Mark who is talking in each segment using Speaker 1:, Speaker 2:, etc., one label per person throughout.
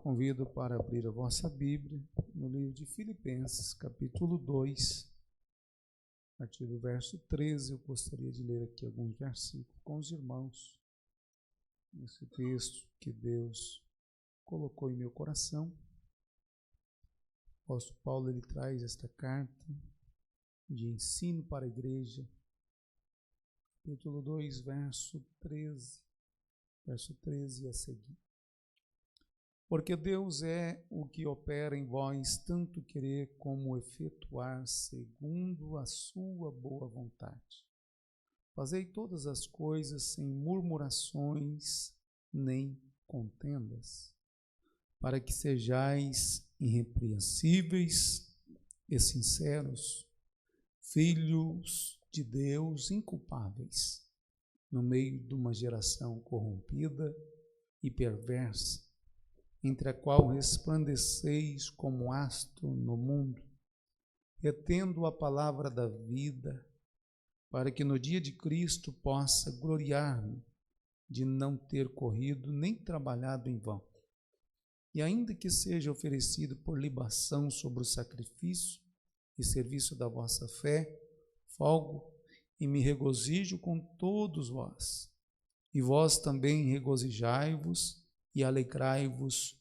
Speaker 1: convido para abrir a vossa Bíblia no livro de Filipenses, capítulo 2, a partir do verso 13. Eu gostaria de ler aqui alguns versículos com os irmãos, esse texto que Deus colocou em meu coração. O apóstolo Paulo, ele traz esta carta de ensino para a igreja, capítulo 2, verso 13 a seguir. Porque Deus é o que opera em vós tanto querer como efetuar segundo a sua boa vontade. Fazei todas as coisas sem murmurações nem contendas, para que sejais irrepreensíveis e sinceros, filhos de Deus inculpáveis, no meio de uma geração corrompida e perversa, entre a qual resplandeceis como astro no mundo, retendo a palavra da vida, para que no dia de Cristo possa gloriar-me de não ter corrido nem trabalhado em vão. E ainda que seja oferecido por libação sobre o sacrifício e serviço da vossa fé, folgo e me regozijo com todos vós. E vós também regozijai-vos e alegrai-vos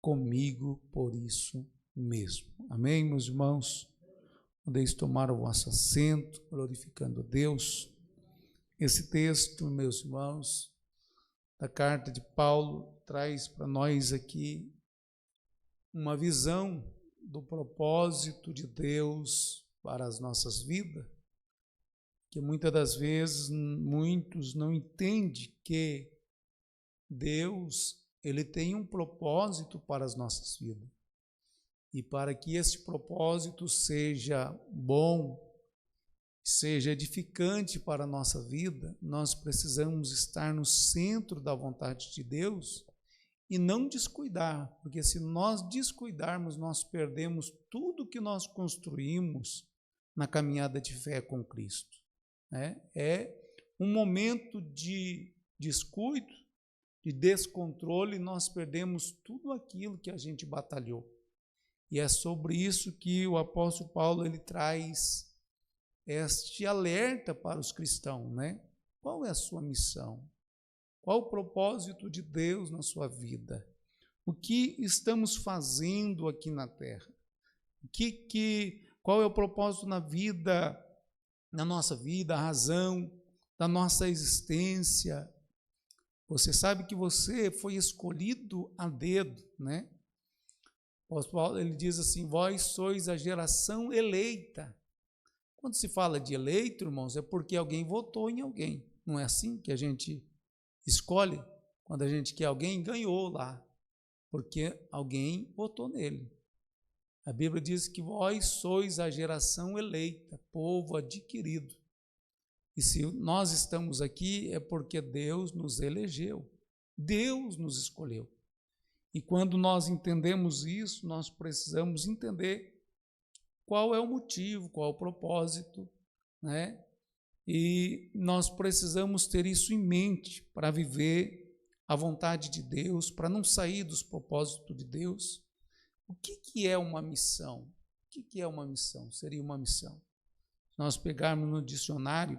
Speaker 1: comigo por isso mesmo. Amém, meus irmãos? Podeis tomar o vosso assento, glorificando a Deus. Esse texto, meus irmãos, da carta de Paulo, traz para nós aqui uma visão do propósito de Deus para as nossas vidas, que muitas das vezes muitos não entendem que Deus, ele tem um propósito para as nossas vidas. E para que esse propósito seja bom, seja edificante para a nossa vida, nós precisamos estar no centro da vontade de Deus e não descuidar, porque se nós descuidarmos, nós perdemos tudo que nós construímos na caminhada de fé com Cristo. É um momento de descuido, de descontrole, nós perdemos tudo aquilo que a gente batalhou. E é sobre isso que o apóstolo Paulo ele traz este alerta para os cristãos, né? Qual é a sua missão? Qual o propósito de Deus na sua vida? O que estamos fazendo aqui na terra? Qual é o propósito na vida, na nossa vida, a razão da nossa existência? Você sabe que você foi escolhido a dedo, né? O apóstolo Paulo, ele diz assim, vós sois a geração eleita. Quando se fala de eleito, irmãos, é porque alguém votou em alguém. Não é assim que a gente escolhe? Quando a gente quer alguém, ganhou lá, porque alguém votou nele. A Bíblia diz que vós sois a geração eleita, povo adquirido. E se nós estamos aqui, é porque Deus nos elegeu. Deus nos escolheu. E quando nós entendemos isso, nós precisamos entender qual é o motivo, qual é o propósito, né? E nós precisamos ter isso em mente para viver a vontade de Deus, para não sair dos propósitos de Deus. O que é uma missão? O que é uma missão? Seria uma missão. Se nós pegarmos no dicionário,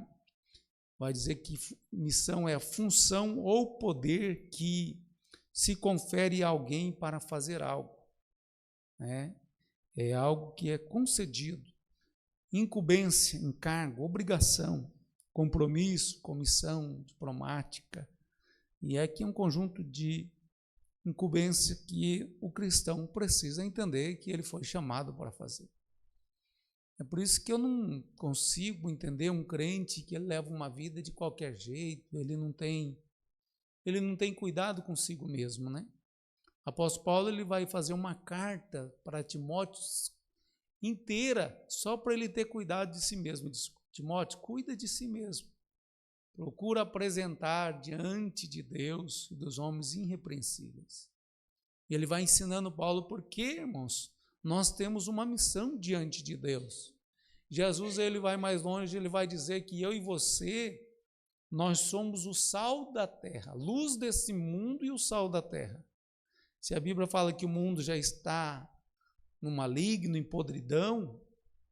Speaker 1: vai dizer que missão é a função ou poder que se confere a alguém para fazer algo, né? É algo que é concedido. Incumbência, encargo, obrigação, compromisso, comissão diplomática. E aqui é um conjunto de incumbência que o cristão precisa entender que ele foi chamado para fazer. É por isso que eu não consigo entender um crente que leva uma vida de qualquer jeito, ele não tem cuidado consigo mesmo, né? O apóstolo Paulo ele vai fazer uma carta para Timóteo inteira só para ele ter cuidado de si mesmo. Diz, Timóteo, cuida de si mesmo. Procura apresentar diante de Deus e dos homens irrepreensíveis. E ele vai ensinando Paulo porque, irmãos, nós temos uma missão diante de Deus. Jesus ele vai mais longe, ele vai dizer que eu e você, nós somos o sal da terra, luz desse mundo e o sal da terra. Se a Bíblia fala que o mundo já está no maligno, em podridão,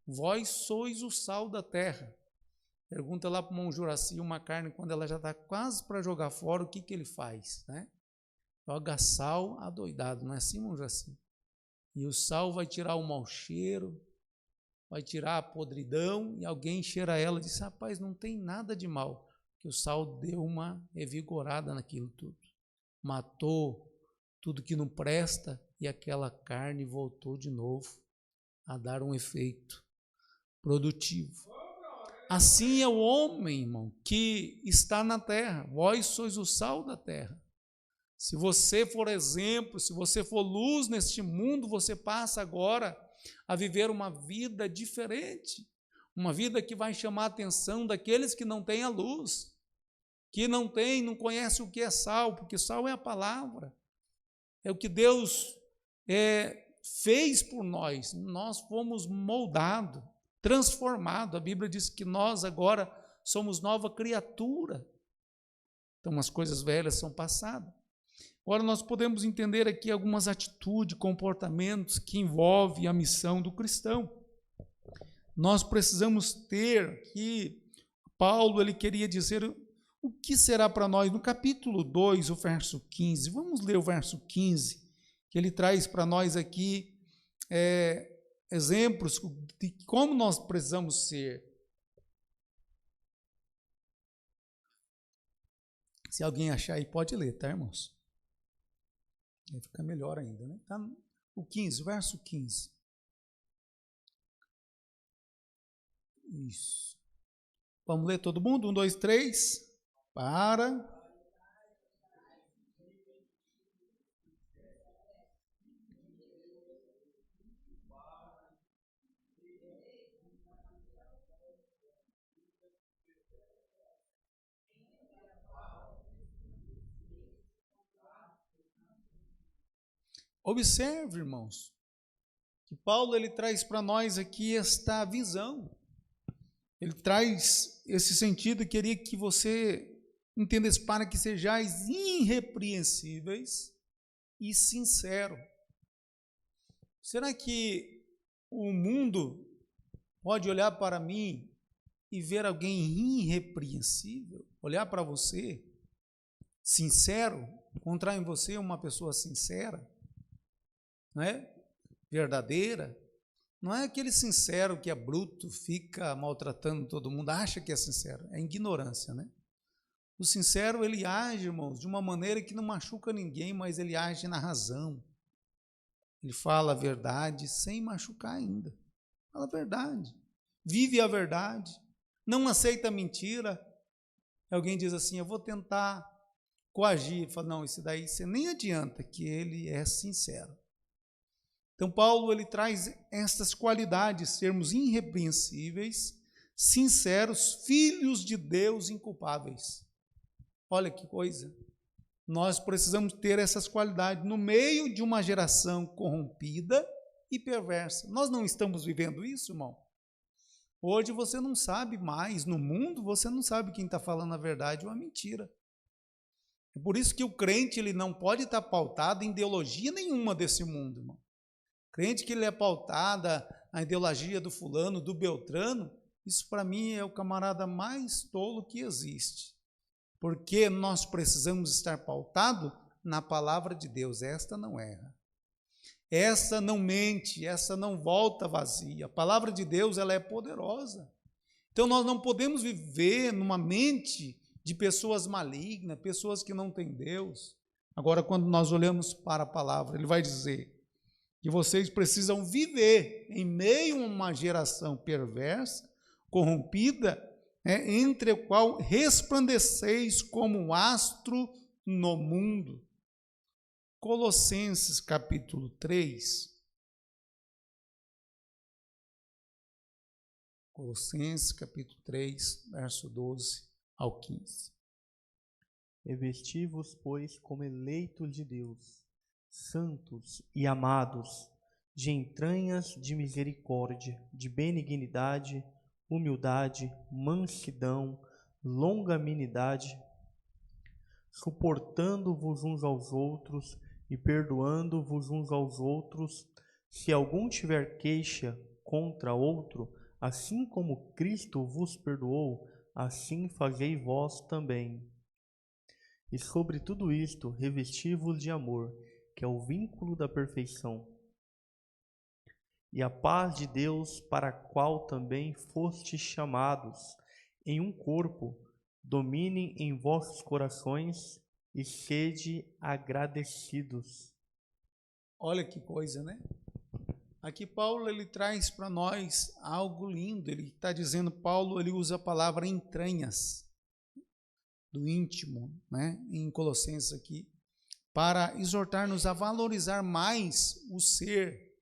Speaker 1: vós sois o sal da terra. Pergunta lá para o irmão Juraci, uma carne, quando ela já está quase para jogar fora, o que ele faz, né? Joga sal adoidado, não é assim, irmão Juraci? E o sal vai tirar o mau cheiro, vai tirar a podridão, e alguém cheira ela e diz, rapaz, não tem nada de mal, que o sal deu uma revigorada naquilo tudo. Matou tudo que não presta, e aquela carne voltou de novo a dar um efeito produtivo. Assim é o homem, irmão, que está na terra. Vós sois o sal da terra. Se você for exemplo, se você for luz neste mundo, você passa agora a viver uma vida diferente. Uma vida que vai chamar a atenção daqueles que não têm a luz, que não conhecem o que é sal, porque sal é a palavra. É o que Deus fez por nós. Nós fomos moldados, transformado. A Bíblia diz que nós agora somos nova criatura. Então as coisas velhas são passadas. Agora nós podemos entender aqui algumas atitudes, comportamentos que envolvem a missão do cristão. Nós precisamos ter que Paulo ele queria dizer o que será para nós no capítulo 2, o verso 15. Vamos ler o verso 15, que ele traz para nós aqui exemplos de como nós precisamos ser. Se alguém achar aí, pode ler, tá, irmãos? Aí fica melhor ainda, né? Tá o 15, o verso 15. Isso. Vamos ler todo mundo? 1, 2, 3. Para. Observe, irmãos, que Paulo ele traz para nós aqui esta visão. Ele traz esse sentido, queria que você entendesse, para que sejais irrepreensíveis e sinceros. Será que o mundo pode olhar para mim e ver alguém irrepreensível? Olhar para você, sincero, encontrar em você uma pessoa sincera? Não é? Verdadeira, não é aquele sincero que é bruto, fica maltratando todo mundo, acha que é sincero, é ignorância, né? O sincero, ele age, irmãos, de uma maneira que não machuca ninguém, mas ele age na razão, ele fala a verdade sem machucar ainda, fala a verdade, vive a verdade, não aceita mentira. Alguém diz assim, eu vou tentar coagir, fala, não, isso daí você nem adianta, que ele é sincero. Então, Paulo ele traz estas qualidades, sermos irrepreensíveis, sinceros, filhos de Deus inculpáveis. Olha que coisa. Nós precisamos ter essas qualidades no meio de uma geração corrompida e perversa. Nós não estamos vivendo isso, irmão? Hoje você não sabe mais, no mundo você não sabe quem está falando a verdade ou a mentira. É por isso que o crente ele não pode estar pautado em ideologia nenhuma desse mundo, irmão. Crente que ele é pautada a ideologia do fulano, do beltrano, isso para mim é o camarada mais tolo que existe. Porque nós precisamos estar pautado na palavra de Deus. Esta não erra. Essa não mente, essa não volta vazia. A palavra de Deus ela é poderosa. Então nós não podemos viver numa mente de pessoas malignas, pessoas que não têm Deus. Agora, quando nós olhamos para a palavra, ele vai dizer que vocês precisam viver em meio a uma geração perversa, corrompida, entre a qual resplandeceis como um astro no mundo. Colossenses capítulo 3. Colossenses capítulo 3, verso 12 ao 15.
Speaker 2: Revesti-vos, pois, como eleitos de Deus, santos e amados, de entranhas de misericórdia, de benignidade, humildade, mansidão, longanimidade, suportando-vos uns aos outros e perdoando-vos uns aos outros, se algum tiver queixa contra outro, assim como Cristo vos perdoou, assim fazei vós também. E sobre tudo isto, revesti-vos de amor, que é o vínculo da perfeição. E a paz de Deus, para a qual também fostes chamados, em um corpo, domine em vossos corações e sede agradecidos.
Speaker 1: Olha que coisa, né? Aqui Paulo, ele traz para nós algo lindo. Ele está dizendo, Paulo, ele usa a palavra entranhas, do íntimo, né? Em Colossenses aqui, para exortar-nos a valorizar mais o ser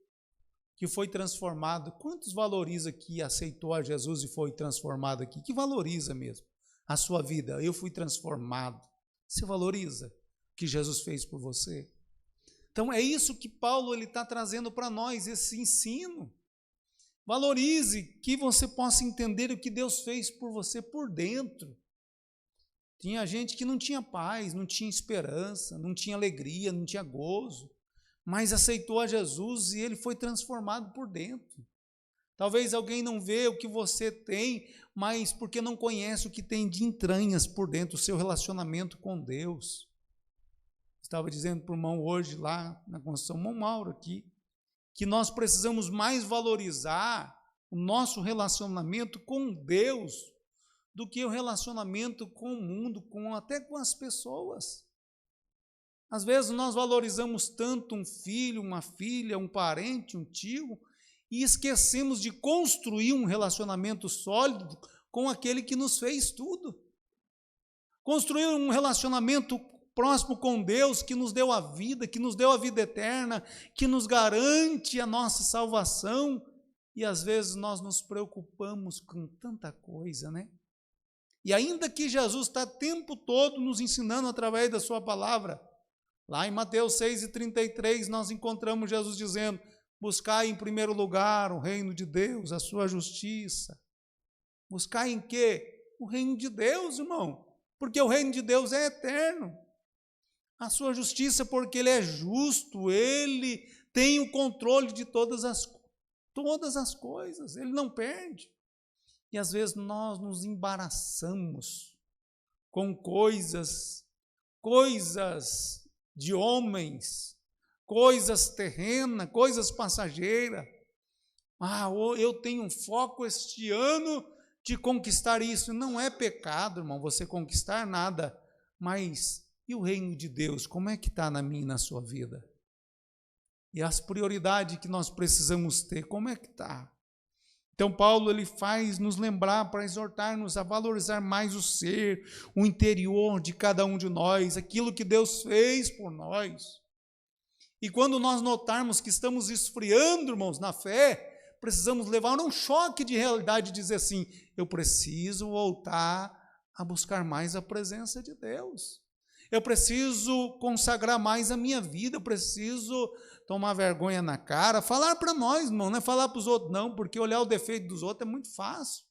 Speaker 1: que foi transformado. Quantos valoriza que aceitou a Jesus e foi transformado aqui? Que valoriza mesmo a sua vida? Eu fui transformado. Você valoriza o que Jesus fez por você? Então é isso que Paulo está trazendo para nós, esse ensino. Valorize, que você possa entender o que Deus fez por você por dentro. Tinha gente que não tinha paz, não tinha esperança, não tinha alegria, não tinha gozo, mas aceitou a Jesus e ele foi transformado por dentro. Talvez alguém não vê o que você tem, mas porque não conhece o que tem de entranhas por dentro, o seu relacionamento com Deus. Estava dizendo para o irmão hoje lá na construção, irmão Mauro aqui, que nós precisamos mais valorizar o nosso relacionamento com Deus do que o relacionamento com o mundo, até com as pessoas. Às vezes nós valorizamos tanto um filho, uma filha, um parente, um tio, e esquecemos de construir um relacionamento sólido com aquele que nos fez tudo. Construir um relacionamento próximo com Deus, que nos deu a vida eterna, que nos garante a nossa salvação, e às vezes nós nos preocupamos com tanta coisa, né? E ainda que Jesus está o tempo todo nos ensinando através da sua palavra, lá em Mateus 6,33, nós encontramos Jesus dizendo, buscai em primeiro lugar o reino de Deus, a sua justiça. Buscai em quê? O reino de Deus, irmão, porque o reino de Deus é eterno. A sua justiça, porque ele é justo, ele tem o controle de todas as coisas, ele não perde. E às vezes nós nos embaraçamos com coisas de homens, coisas terrenas, coisas passageiras. Eu tenho um foco este ano de conquistar isso. Não é pecado, irmão, você conquistar nada, mas e o reino de Deus, como é que está na minha e na sua vida? E as prioridades que nós precisamos ter, como é que está? Então Paulo, ele faz nos lembrar para exortar-nos a valorizar mais o ser, o interior de cada um de nós, aquilo que Deus fez por nós. E quando nós notarmos que estamos esfriando, irmãos, na fé, precisamos levar um choque de realidade e dizer assim, eu preciso voltar a buscar mais a presença de Deus. Eu preciso consagrar mais a minha vida, eu preciso tomar vergonha na cara, falar para nós, irmão, não é falar para os outros não, porque olhar o defeito dos outros é muito fácil,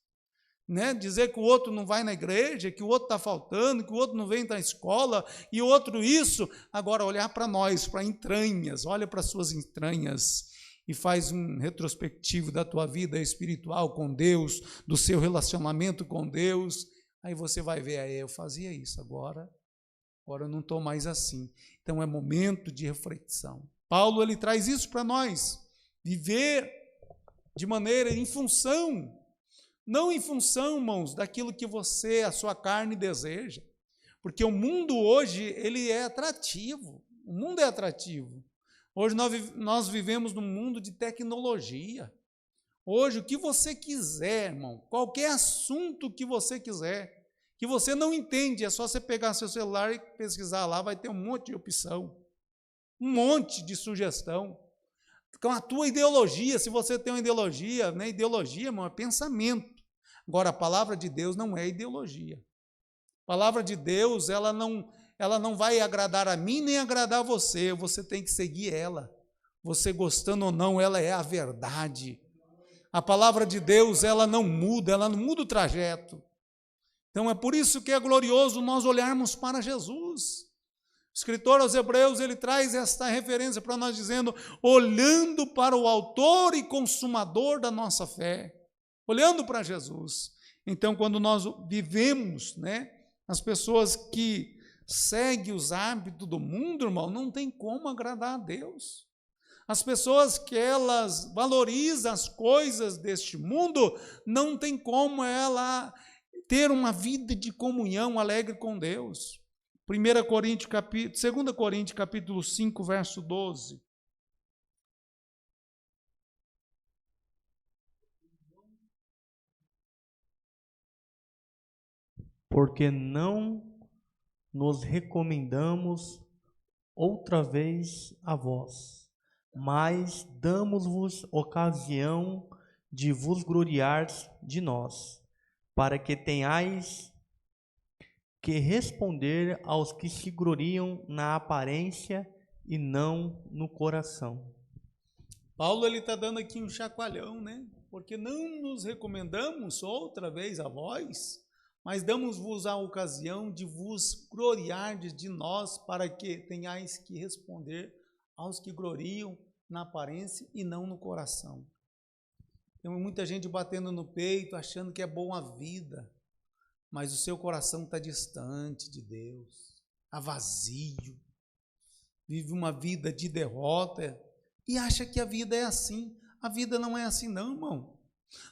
Speaker 1: né? Dizer que o outro não vai na igreja, que o outro está faltando, que o outro não vem na escola, e o outro isso. Agora olhar para nós, para entranhas, olha para as suas entranhas e faz um retrospectivo da tua vida espiritual com Deus, do seu relacionamento com Deus, aí você vai ver, eu fazia isso, agora eu não estou mais assim. Então é momento de reflexão. Paulo, ele traz isso para nós, viver de maneira em função, não em função, irmãos, daquilo que você, a sua carne deseja, porque o mundo hoje, ele é atrativo, o mundo é atrativo. Hoje nós vivemos num mundo de tecnologia. Hoje, o que você quiser, irmão, qualquer assunto que você quiser, que você não entende, é só você pegar seu celular e pesquisar lá, vai ter um monte de opção, um monte de sugestão. Com a tua ideologia, se você tem uma ideologia, né? Ideologia, irmão, é pensamento. Agora, a palavra de Deus não é ideologia. A palavra de Deus, ela não vai agradar a mim nem agradar a você. Você tem que seguir ela. Você gostando ou não, ela é a verdade. A palavra de Deus, ela não muda o trajeto. Então, é por isso que é glorioso nós olharmos para Jesus. O escritor aos Hebreus, ele traz esta referência para nós, dizendo, olhando para o autor e consumador da nossa fé, olhando para Jesus. Então, quando nós vivemos, as pessoas que seguem os hábitos do mundo, irmão, não tem como agradar a Deus. As pessoas que elas valorizam as coisas deste mundo, não tem como ela ter uma vida de comunhão alegre com Deus. 2 Coríntios capítulo 5, verso 12.
Speaker 2: Porque não nos recomendamos outra vez a vós, mas damos-vos ocasião de vos gloriar de nós, para que tenhais que responder aos que se gloriam na aparência e não no coração.
Speaker 1: Paulo está dando aqui um chacoalhão, porque não nos recomendamos outra vez a vós, mas damos-vos a ocasião de vos gloriardes de nós, para que tenhais que responder aos que gloriam na aparência e não no coração. Tem muita gente batendo no peito, achando que é boa a vida, mas o seu coração está distante de Deus, está vazio, vive uma vida de derrota e acha que a vida é assim. A vida não é assim não, irmão.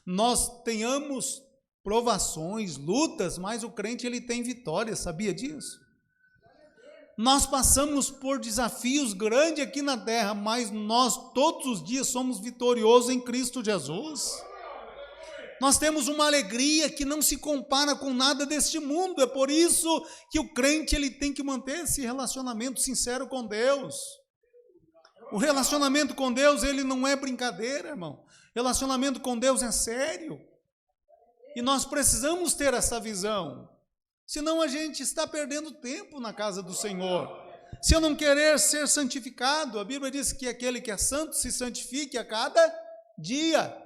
Speaker 1: Nós tenhamos provações, lutas, mas o crente ele tem vitória, sabia disso? Nós passamos por desafios grandes aqui na terra, mas nós todos os dias somos vitoriosos em Cristo Jesus. Nós temos uma alegria que não se compara com nada deste mundo. É por isso que o crente ele tem que manter esse relacionamento sincero com Deus. O relacionamento com Deus ele não é brincadeira, irmão. Relacionamento com Deus é sério. E nós precisamos ter essa visão. Senão a gente está perdendo tempo na casa do Senhor. Se eu não querer ser santificado, a Bíblia diz que aquele que é santo se santifique a cada dia.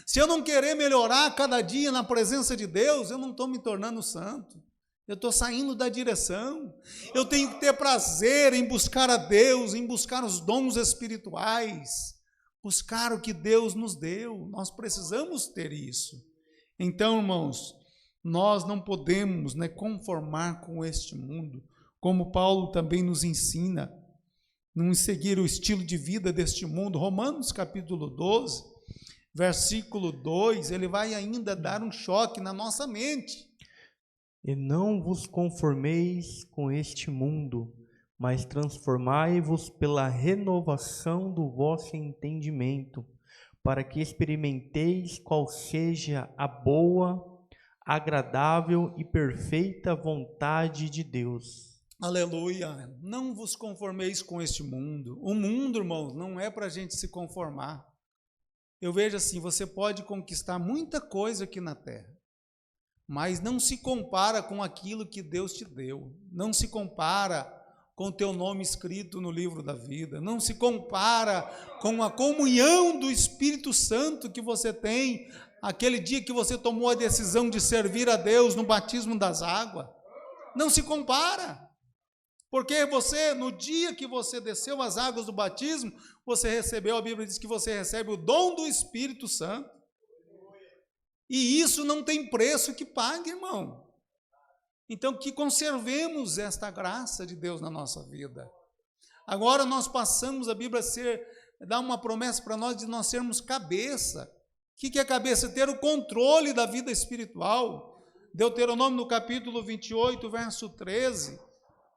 Speaker 1: Se eu não querer melhorar a cada dia na presença de Deus, eu não estou me tornando santo. Eu estou saindo da direção. Eu tenho que ter prazer em buscar a Deus, em buscar os dons espirituais, buscar o que Deus nos deu. Nós precisamos ter isso. Então, irmãos, nós não podemos conformar com este mundo, como Paulo também nos ensina, não seguir o estilo de vida deste mundo. Romanos capítulo 12, versículo 2, ele vai ainda dar um choque na nossa mente.
Speaker 2: E não vos conformeis com este mundo, mas transformai-vos pela renovação do vosso entendimento, para que experimenteis qual seja a boa, agradável e perfeita vontade de Deus.
Speaker 1: Aleluia! Não vos conformeis com este mundo. O mundo, irmãos, não é para a gente se conformar. Eu vejo assim, você pode conquistar muita coisa aqui na terra, mas não se compara com aquilo que Deus te deu. Não se compara com o teu nome escrito no livro da vida. Não se compara com a comunhão do Espírito Santo que você tem aquele dia que você tomou a decisão de servir a Deus no batismo das águas. Não se compara. Porque você, no dia que você desceu as águas do batismo, você recebeu, a Bíblia diz que você recebe o dom do Espírito Santo. E isso não tem preço que pague, irmão. Então, que conservemos esta graça de Deus na nossa vida. Agora nós passamos, a Bíblia dá uma promessa para nós de nós sermos cabeça. O que é cabeça? Ter o controle da vida espiritual. Deuteronômio no capítulo 28, verso 13,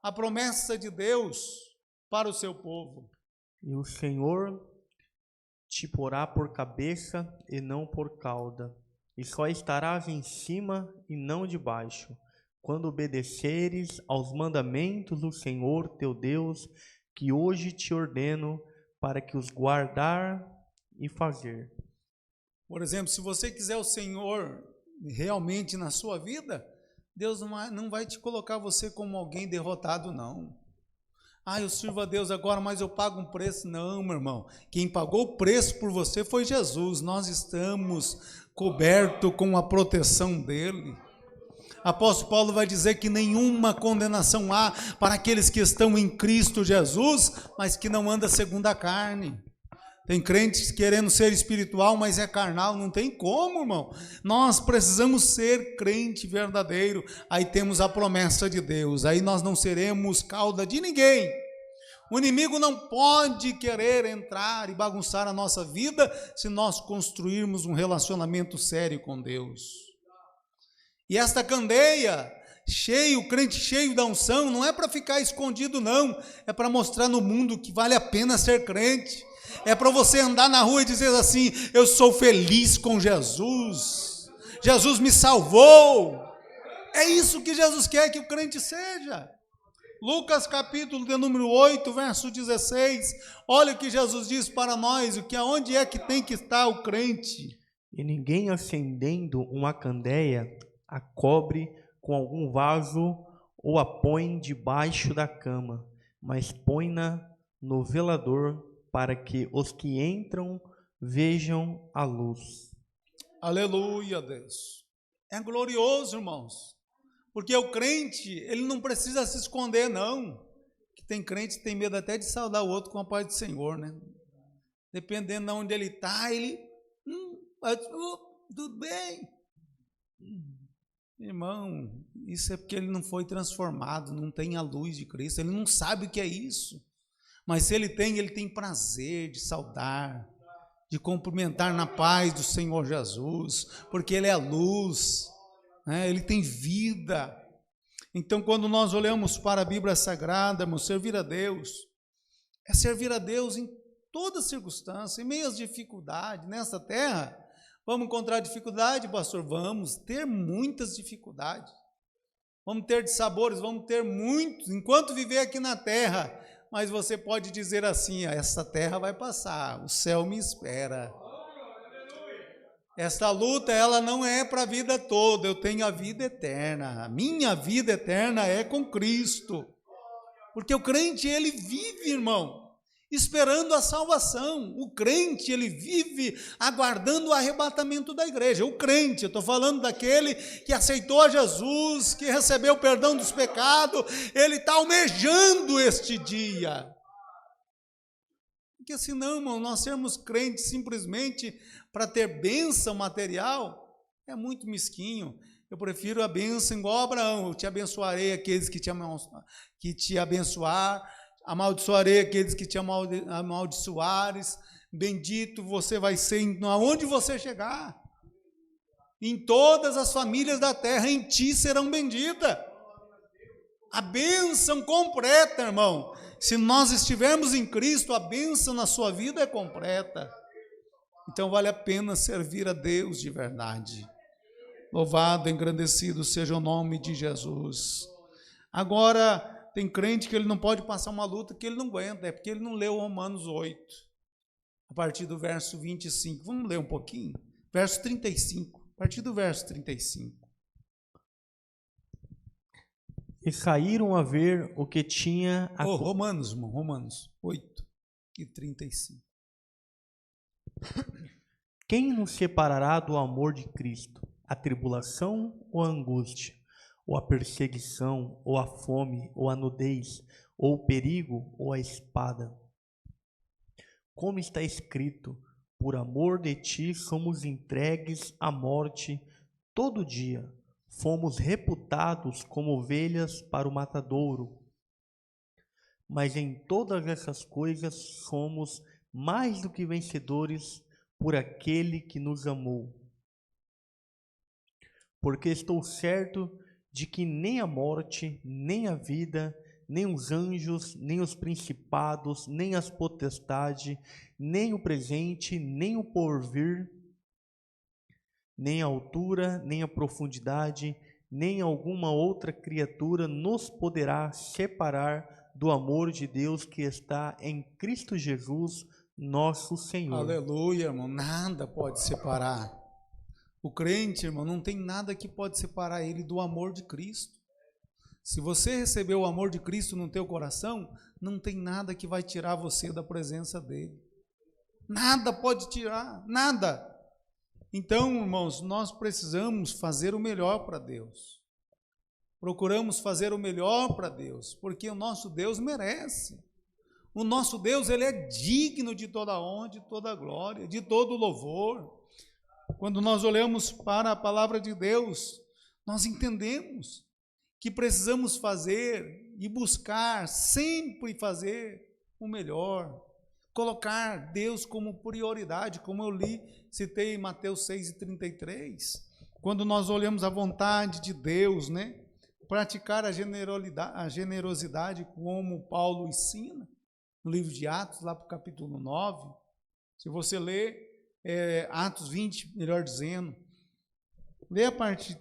Speaker 1: a promessa de Deus para o seu povo.
Speaker 2: E o Senhor te porá por cabeça e não por cauda, e só estarás em cima e não debaixo, quando obedeceres aos mandamentos do Senhor teu Deus, que hoje te ordeno, para que os guardar e fazer.
Speaker 1: Por exemplo, se você quiser o Senhor realmente na sua vida, Deus não vai te colocar você como alguém derrotado, não. Eu sirvo a Deus agora, mas eu pago um preço. Não, meu irmão. Quem pagou o preço por você foi Jesus. Nós estamos cobertos com a proteção dele. Apóstolo Paulo vai dizer que nenhuma condenação há para aqueles que estão em Cristo Jesus, mas que não anda segundo a carne. Tem crentes querendo ser espiritual, mas é carnal, não tem como, irmão. Nós precisamos ser crente verdadeiro, aí temos a promessa de Deus, aí nós não seremos cauda de ninguém. O inimigo não pode querer entrar e bagunçar a nossa vida se nós construirmos um relacionamento sério com Deus. E esta candeia, o crente cheio da unção, não é para ficar escondido não, é para mostrar no mundo que vale a pena ser crente. É para você andar na rua e dizer assim: eu sou feliz com Jesus, Jesus me salvou. É isso que Jesus quer que o crente seja. Lucas capítulo de número 8, verso 16, olha o que Jesus diz para nós, onde é que tem que estar o crente.
Speaker 2: E ninguém acendendo uma candeia a cobre com algum vaso ou a põe debaixo da cama, mas põe-na no velador, para que os que entram vejam a luz.
Speaker 1: Aleluia, Deus. É glorioso, irmãos. Porque o crente, ele não precisa se esconder, não. Que tem crente que tem medo até de saudar o outro com a paz do Senhor, né? Dependendo de onde ele está, ele... tudo bem. Irmão, isso é porque ele não foi transformado, não tem a luz de Cristo, ele não sabe o que é isso. Mas se ele tem prazer de saudar, de cumprimentar na paz do Senhor Jesus, porque ele é a luz, né? Ele tem vida. Então, quando nós olhamos para a Bíblia Sagrada, irmão, servir a Deus, é servir a Deus em toda circunstância, em meio às dificuldades, nessa terra. Vamos encontrar dificuldade, pastor? Vamos ter muitas dificuldades. Vamos ter dissabores, vamos ter muitos, enquanto viver aqui na terra. Mas você pode dizer assim: essa terra vai passar, o céu me espera. Esta luta, ela não é para a vida toda, eu tenho a vida eterna. A minha vida eterna é com Cristo. Porque o crente, ele vive, irmão, esperando a salvação. O crente, ele vive aguardando o arrebatamento da igreja. O crente, eu estou falando daquele que aceitou a Jesus, que recebeu o perdão dos pecados, ele está almejando este dia. Porque senão, irmão, nós sermos crentes simplesmente para ter bênção material, é muito mesquinho. Eu prefiro a bênção igual a Abraão: eu te abençoarei aqueles que te abençoar, amaldiçoarei aqueles que te amaldiçoares, bendito você vai ser aonde você chegar. Em todas as famílias da terra, em ti serão benditas. A bênção completa, irmão. Se nós estivermos em Cristo, a bênção na sua vida é completa. Então vale a pena servir a Deus de verdade. Louvado, engrandecido seja o nome de Jesus. Agora, tem crente que ele não pode passar uma luta que ele não aguenta, é porque ele não leu Romanos 8, a partir do verso 25. Vamos ler um pouquinho? Verso 35, a partir do verso 35.
Speaker 2: E saíram a ver o que tinha...
Speaker 1: Romanos 8 e 35.
Speaker 2: Quem nos separará do amor de Cristo? A tribulação ou a angústia? Ou a perseguição, ou a fome, ou a nudez, ou o perigo, ou a espada? Como está escrito: por amor de ti somos entregues à morte todo dia, fomos reputados como ovelhas para o matadouro. Mas em todas essas coisas somos mais do que vencedores por aquele que nos amou. Porque estou certo de que nem a morte, nem a vida, nem os anjos, nem os principados, nem as potestades, nem o presente, nem o porvir, nem a altura, nem a profundidade, nem alguma outra criatura nos poderá separar do amor de Deus que está em Cristo Jesus, nosso Senhor.
Speaker 1: Aleluia, irmão. Nada pode separar. O crente, irmão, não tem nada que pode separar ele do amor de Cristo. Se você recebeu o amor de Cristo no teu coração, não tem nada que vai tirar você da presença dele. Nada pode tirar, nada. Então, irmãos, nós precisamos fazer o melhor para Deus. procuramos fazer o melhor para Deus, porque o nosso Deus merece. O nosso Deus, ele é digno de toda honra, de toda glória, de todo louvor. Quando nós olhamos para a palavra de Deus, nós entendemos que precisamos fazer e buscar, sempre fazer o melhor, colocar Deus como prioridade, como eu citei em Mateus 6,33, quando nós olhamos a vontade de Deus, né? Praticar a generosidade como Paulo ensina, no livro de Atos, lá para o capítulo 9, se você ler Atos 20, melhor dizendo, lê a parte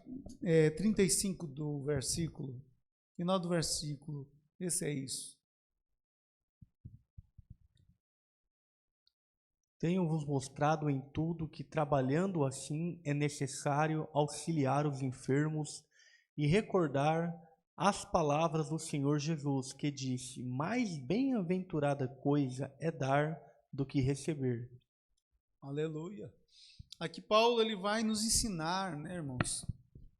Speaker 1: 35 do versículo, final do versículo, esse é isso.
Speaker 2: Tenho-vos mostrado em tudo que, trabalhando assim, é necessário auxiliar os enfermos e recordar as palavras do Senhor Jesus, que disse: mais bem-aventurada coisa é dar do que receber.
Speaker 1: Aleluia. Aqui Paulo ele vai nos ensinar, né, irmãos?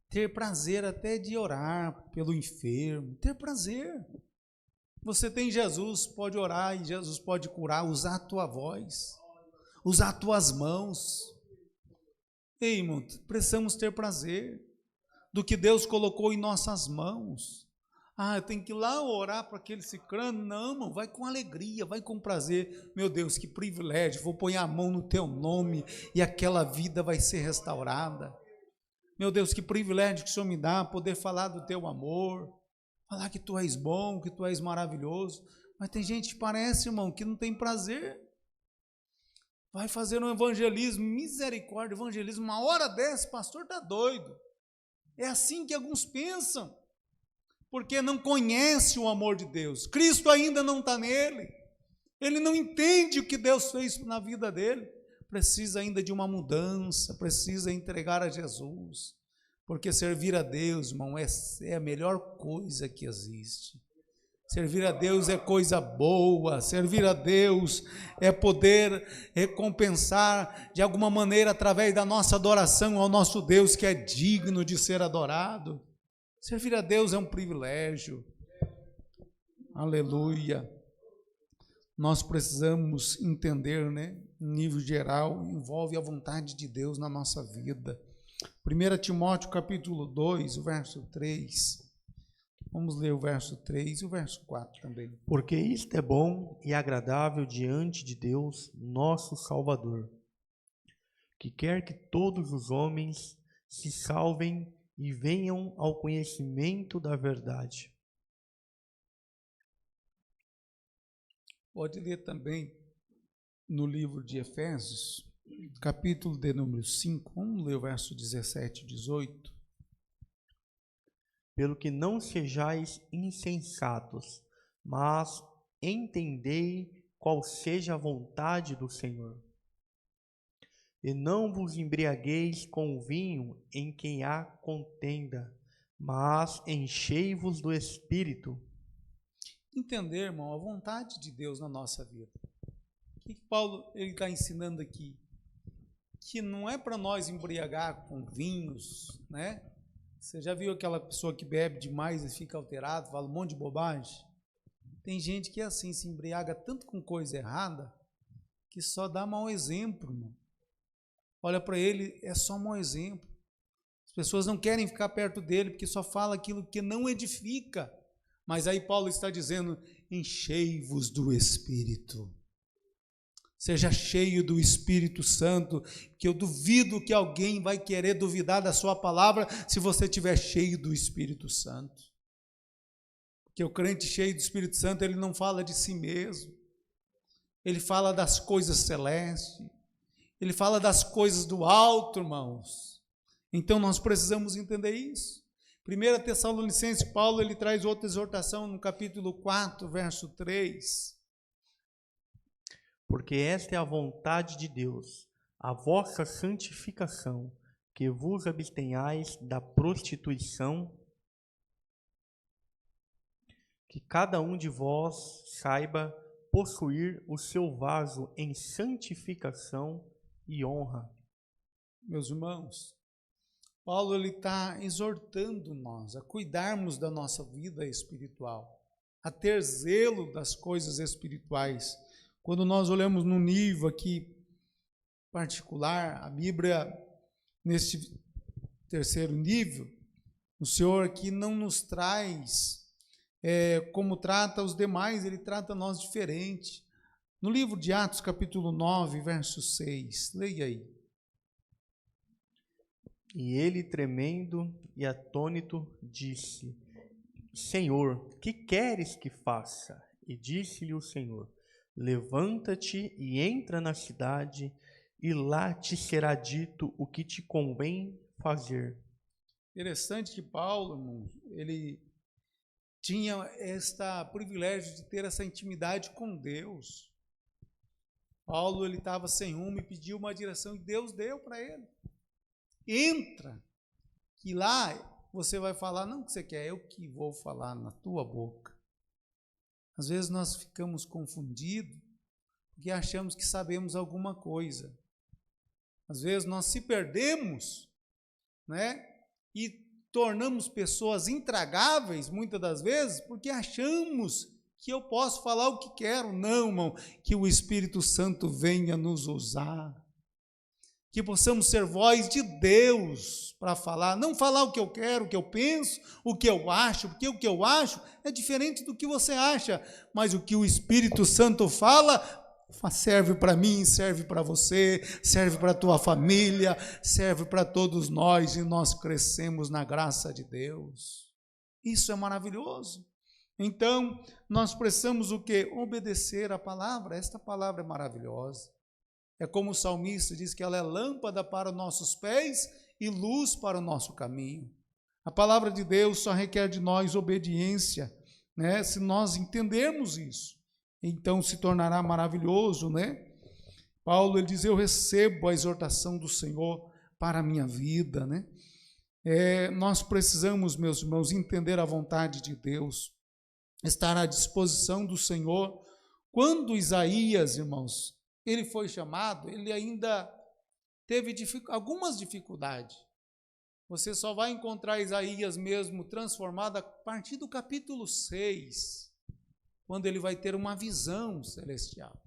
Speaker 1: Ter prazer até de orar pelo enfermo, ter prazer. Você tem Jesus, pode orar e Jesus pode curar, usar a tua voz, usar as tuas mãos. Ei, irmão, precisamos ter prazer do que Deus colocou em nossas mãos. Eu tenho que ir lá orar para aquele cicrano. Não, irmão, vai com alegria, vai com prazer. Meu Deus, que privilégio, vou pôr a mão no teu nome e aquela vida vai ser restaurada. Meu Deus, que privilégio que o Senhor me dá, poder falar do teu amor, falar que tu és bom, que tu és maravilhoso. Mas tem gente que parece, irmão, que não tem prazer. Vai fazer um evangelismo, misericórdia, evangelismo, uma hora dessa, pastor está doido. É assim que alguns pensam, porque não conhece o amor de Deus. Cristo ainda não está nele, ele não entende o que Deus fez na vida dele, precisa ainda de uma mudança, precisa entregar a Jesus, porque servir a Deus, irmão, é a melhor coisa que existe. Servir a Deus é coisa boa, servir a Deus é poder recompensar de alguma maneira através da nossa adoração ao nosso Deus que é digno de ser adorado. Servir a Deus é um privilégio. Aleluia. Nós precisamos entender, né? Em nível geral, envolve a vontade de Deus na nossa vida. 1 Timóteo capítulo 2, verso 3. Vamos ler o verso 3 e o verso 4 também.
Speaker 2: Porque isto é bom e agradável diante de Deus, nosso Salvador, que quer que todos os homens se salvem e venham ao conhecimento da verdade.
Speaker 1: Pode ler também no livro de Efésios, capítulo de número 5, vamos ler o verso 17 e 18.
Speaker 2: Pelo que não sejais insensatos, mas entendei qual seja a vontade do Senhor. E não vos embriagueis com o vinho em que há contenda, mas enchei-vos do Espírito.
Speaker 1: Entender, irmão, a vontade de Deus na nossa vida. O que Paulo está ensinando aqui? Que não é para nós embriagar com vinhos, né? Você já viu aquela pessoa que bebe demais e fica alterado, fala um monte de bobagem? Tem gente que é assim, se embriaga tanto com coisa errada, que só dá mau exemplo, irmão. Olha para ele, é só mau exemplo. As pessoas não querem ficar perto dele, porque só fala aquilo que não edifica. Mas aí Paulo está dizendo, enchei-vos do Espírito. Seja cheio do Espírito Santo, que eu duvido que alguém vai querer duvidar da sua palavra se você estiver cheio do Espírito Santo. Porque o crente cheio do Espírito Santo, ele não fala de si mesmo, ele fala das coisas celestes, ele fala das coisas do alto, irmãos. Então nós precisamos entender isso. 1 Tessalonicenses, Paulo, ele traz outra exortação no capítulo 4, verso 3.
Speaker 2: Porque esta é a vontade de Deus, a vossa santificação, que vos abstenhais da prostituição, que cada um de vós saiba possuir o seu vaso em santificação e honra.
Speaker 1: Meus irmãos, Paulo ele está exortando nós a cuidarmos da nossa vida espiritual, a ter zelo das coisas espirituais. Quando nós olhamos no nível aqui particular, a Bíblia, neste terceiro nível, o Senhor aqui não nos traz como trata os demais, ele trata nós diferente. No livro de Atos, capítulo 9, verso 6, leia aí.
Speaker 2: E ele, tremendo e atônito, disse: Senhor, que queres que faça? E disse-lhe o Senhor: Levanta-te e entra na cidade, e lá te será dito o que te convém fazer.
Speaker 1: Interessante que Paulo, irmãos, ele tinha este privilégio de ter essa intimidade com Deus. Paulo, ele estava sem rumo e pediu uma direção e Deus deu para ele. Entra, que lá você vai falar, não o que você quer, eu que vou falar na tua boca. Às vezes nós ficamos confundidos porque achamos que sabemos alguma coisa. Às vezes nós se perdemos, né? E tornamos pessoas intragáveis, muitas das vezes, porque achamos que eu posso falar o que quero. Não, irmão, que o Espírito Santo venha nos usar. Que possamos ser voz de Deus para falar, não falar o que eu quero, o que eu penso, o que eu acho, porque o que eu acho é diferente do que você acha, mas o que o Espírito Santo fala serve para mim, serve para você, serve para a tua família, serve para todos nós, e nós crescemos na graça de Deus. Isso é maravilhoso. Então, nós precisamos o quê? Obedecer a palavra. Esta palavra é maravilhosa. É como o salmista diz que ela é lâmpada para os nossos pés e luz para o nosso caminho. A palavra de Deus só requer de nós obediência, né? Se nós entendermos isso, então se tornará maravilhoso, né? Paulo, ele diz, eu recebo a exortação do Senhor para a minha vida, né? Nós precisamos, meus irmãos, entender a vontade de Deus, estar à disposição do Senhor. Quando Isaías, irmãos, ele foi chamado, ele ainda teve algumas dificuldades. Você só vai encontrar Isaías mesmo transformado a partir do capítulo 6, quando ele vai ter uma visão celestial.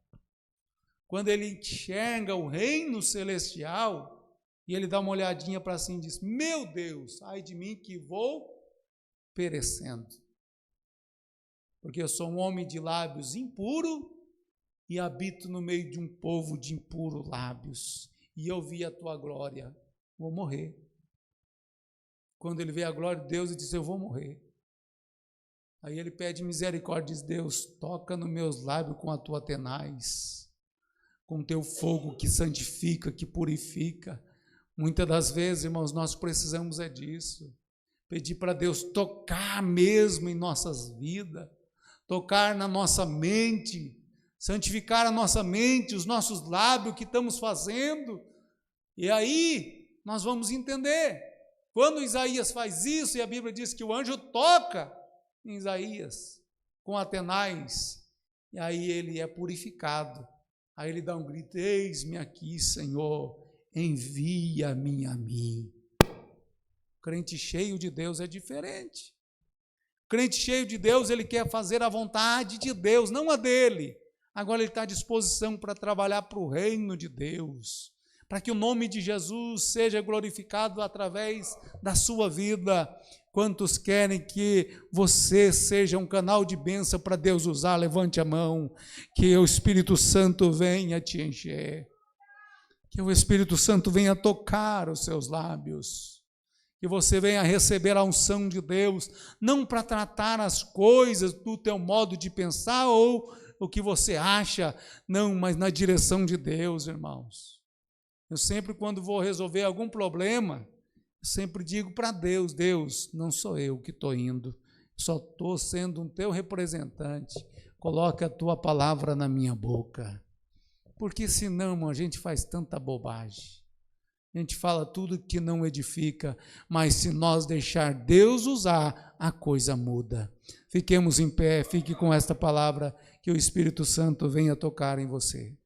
Speaker 1: Quando ele enxerga o reino celestial, e ele dá uma olhadinha para si e diz, meu Deus, ai de mim que vou perecendo. Porque eu sou um homem de lábios impuro, e habito no meio de um povo de impuros lábios, e eu vi a tua glória, vou morrer. Quando ele vê a glória de Deus, ele diz, eu vou morrer. Aí ele pede misericórdia, diz, Deus, toca nos meus lábios com a tua tenaz, com teu fogo que santifica, que purifica. Muitas das vezes, irmãos, nós precisamos disso, pedir para Deus tocar mesmo em nossas vidas, tocar na nossa mente, santificar a nossa mente, os nossos lábios, o que estamos fazendo, e aí nós vamos entender. Quando Isaías faz isso, e a Bíblia diz que o anjo toca em Isaías com a tenaz, e aí ele é purificado, aí ele dá um grito, eis-me aqui, Senhor, envia-me a mim. O crente cheio de Deus é diferente. O crente cheio de Deus, ele quer fazer a vontade de Deus, não a dele. Agora ele está à disposição para trabalhar para o reino de Deus, para que o nome de Jesus seja glorificado através da sua vida. Quantos querem que você seja um canal de bênção para Deus usar? Levante a mão, que o Espírito Santo venha te encher, que o Espírito Santo venha tocar os seus lábios, que você venha receber a unção de Deus, não para tratar as coisas do teu modo de pensar ou o que você acha, não, mas na direção de Deus, irmãos. Eu sempre, quando vou resolver algum problema, sempre digo para Deus, Deus, não sou eu que estou indo, só estou sendo um teu representante, coloca a tua palavra na minha boca, porque senão, irmão, a gente faz tanta bobagem, a gente fala tudo que não edifica, mas se nós deixar Deus usar, a coisa muda. Fiquemos em pé, fique com esta palavra, que o Espírito Santo venha tocar em você.